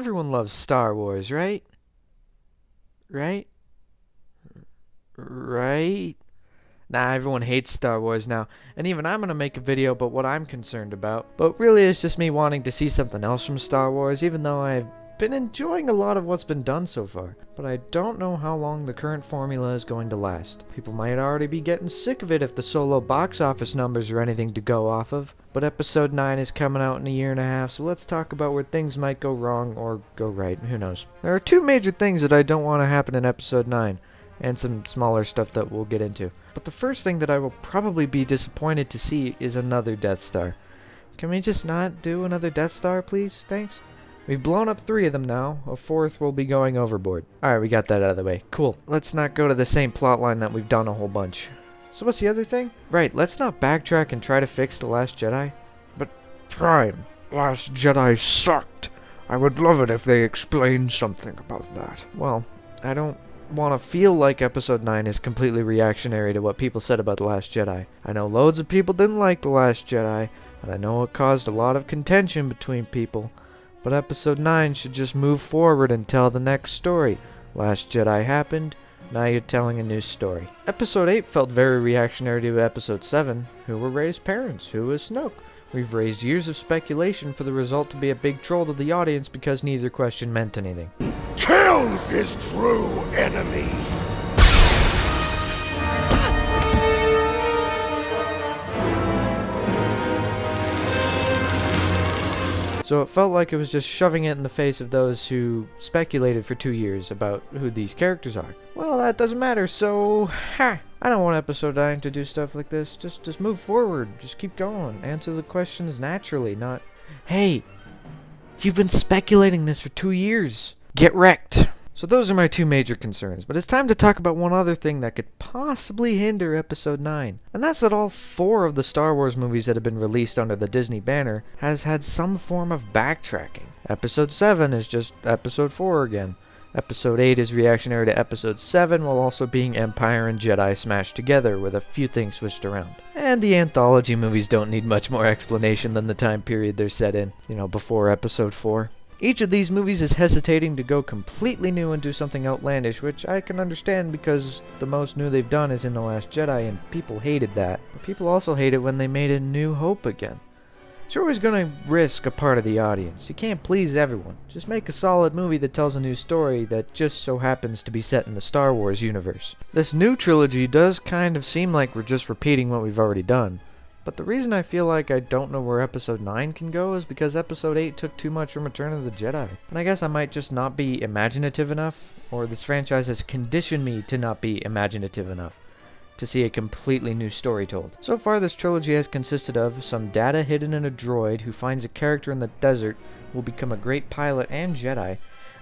everyone loves Star Wars, right? Right? Right? Nah, everyone hates Star Wars now, and even I'm gonna make a video about what I'm concerned about. But really, it's just me wanting to see something else from Star Wars, even though I've been enjoying a lot of what's been done so far. But I don't know how long the current formula is going to last. People might already be getting sick of it if the solo box office numbers are anything to go off of. But episode 9 is coming out in a year and a half, so let's talk about where things might go wrong or go right, who knows. There are two major things that I don't want to happen in episode 9. And some smaller stuff that we'll get into. But the first thing that I will probably be disappointed to see is another Death Star. Can we just not do another Death Star, please? Thanks. We've blown up 3 of them now. A 4th will be going overboard. Alright, we got that out of the way. Cool. Let's not go to the same plotline that we've done a whole bunch. So what's the other thing? Right, let's not backtrack and try to fix The Last Jedi. But Prime, Last Jedi sucked. I would love it if they explained something about that. Well, I don't want to feel like episode 9 is completely reactionary to what people said about The Last Jedi. I know loads of people didn't like The Last Jedi, and I know it caused a lot of contention between people, but episode 9 should just move forward and tell the next story. Last Jedi happened, now you're telling a new story. Episode 8 felt very reactionary to episode 7. Who were Rey's parents? Who was Snoke? We've raised years of speculation for the result to be a big troll to the audience because neither question meant anything. Kills his true enemy. So it felt like it was just shoving it in the face of those who speculated for 2 years about who these characters are. Well, that doesn't matter, so I don't want episode 9 to do stuff like this. Just move forward. Just keep going. Answer the questions naturally, not, hey, you've been speculating this for 2 years. Get wrecked. So those are my 2 major concerns, but it's time to talk about one other thing that could possibly hinder episode 9. And that's that all 4 of the Star Wars movies that have been released under the Disney banner has had some form of backtracking. Episode 7 is just episode 4 again. Episode 8 is reactionary to episode 7 while also being Empire and Jedi smashed together with a few things switched around. And the anthology movies don't need much more explanation than the time period they're set in, before episode 4. Each of these movies is hesitating to go completely new and do something outlandish, which I can understand because the most new they've done is in The Last Jedi, and people hated that. But people also hate it when they made a New Hope again. So you're always going to risk a part of the audience. You can't please everyone. Just make a solid movie that tells a new story that just so happens to be set in the Star Wars universe. This new trilogy does kind of seem like we're just repeating what we've already done. But the reason I feel like I don't know where episode 9 can go is because episode 8 took too much from Return of the Jedi. And I guess I might just not be imaginative enough, or this franchise has conditioned me to not be imaginative enough to see a completely new story told. So far this trilogy has consisted of some data hidden in a droid who finds a character in the desert who will become a great pilot and Jedi.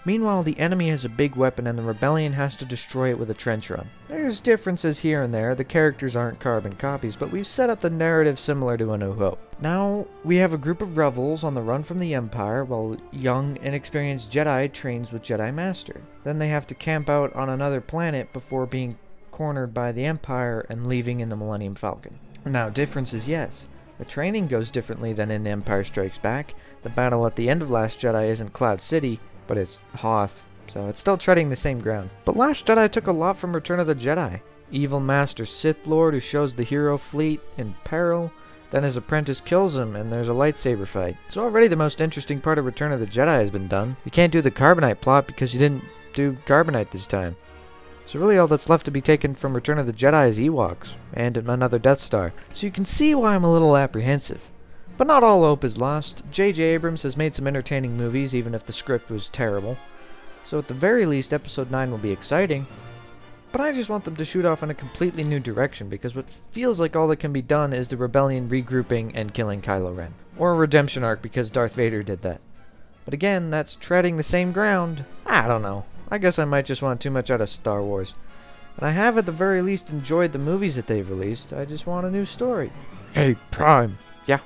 Meanwhile, the enemy has a big weapon and the rebellion has to destroy it with a trench run. There's differences here and there, the characters aren't carbon copies, but we've set up the narrative similar to A New Hope. Now, we have a group of rebels on the run from the Empire, while young, inexperienced Jedi trains with Jedi Master. Then they have to camp out on another planet before being cornered by the Empire and leaving in the Millennium Falcon. Now, differences, yes. The training goes differently than in Empire Strikes Back. The battle at the end of Last Jedi isn't Cloud City, but it's Hoth, so it's still treading the same ground. But Last Jedi took a lot from Return of the Jedi. Evil Master Sith Lord who shows the hero fleet in peril, then his apprentice kills him and there's a lightsaber fight. So already the most interesting part of Return of the Jedi has been done. You can't do the Carbonite plot because you didn't do Carbonite this time. So really all that's left to be taken from Return of the Jedi is Ewoks, and another Death Star. So you can see why I'm a little apprehensive. But not all hope is lost. J.J. Abrams has made some entertaining movies, even if the script was terrible. So at the very least, Episode 9 will be exciting. But I just want them to shoot off in a completely new direction, because what feels like all that can be done is the rebellion regrouping and killing Kylo Ren. Or a redemption arc, because Darth Vader did that. But again, that's treading the same ground. I don't know. I guess I might just want too much out of Star Wars. And I have at the very least enjoyed the movies that they've released. I just want a new story. Hey, Prime. Yeah?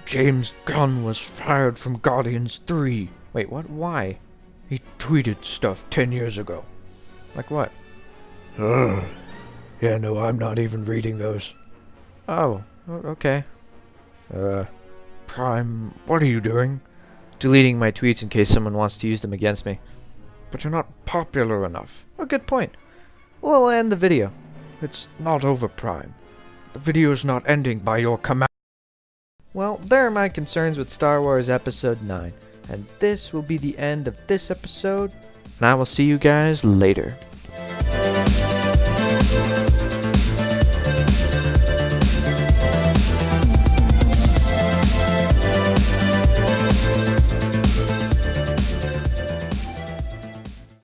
James Gunn was fired from Guardians 3. Wait, what? Why? He tweeted stuff 10 years ago. Like what? Ugh. Yeah, no, I'm not even reading those. Oh, okay. Prime, what are you doing? deleting my tweets in case someone wants to use them against me. But you're not popular enough. Oh, good point. Well, I'll end the video. It's not over, Prime. The video is not ending by your command. Well, there are my concerns with Star Wars Episode 9, and this will be the end of this episode, and I will see you guys later.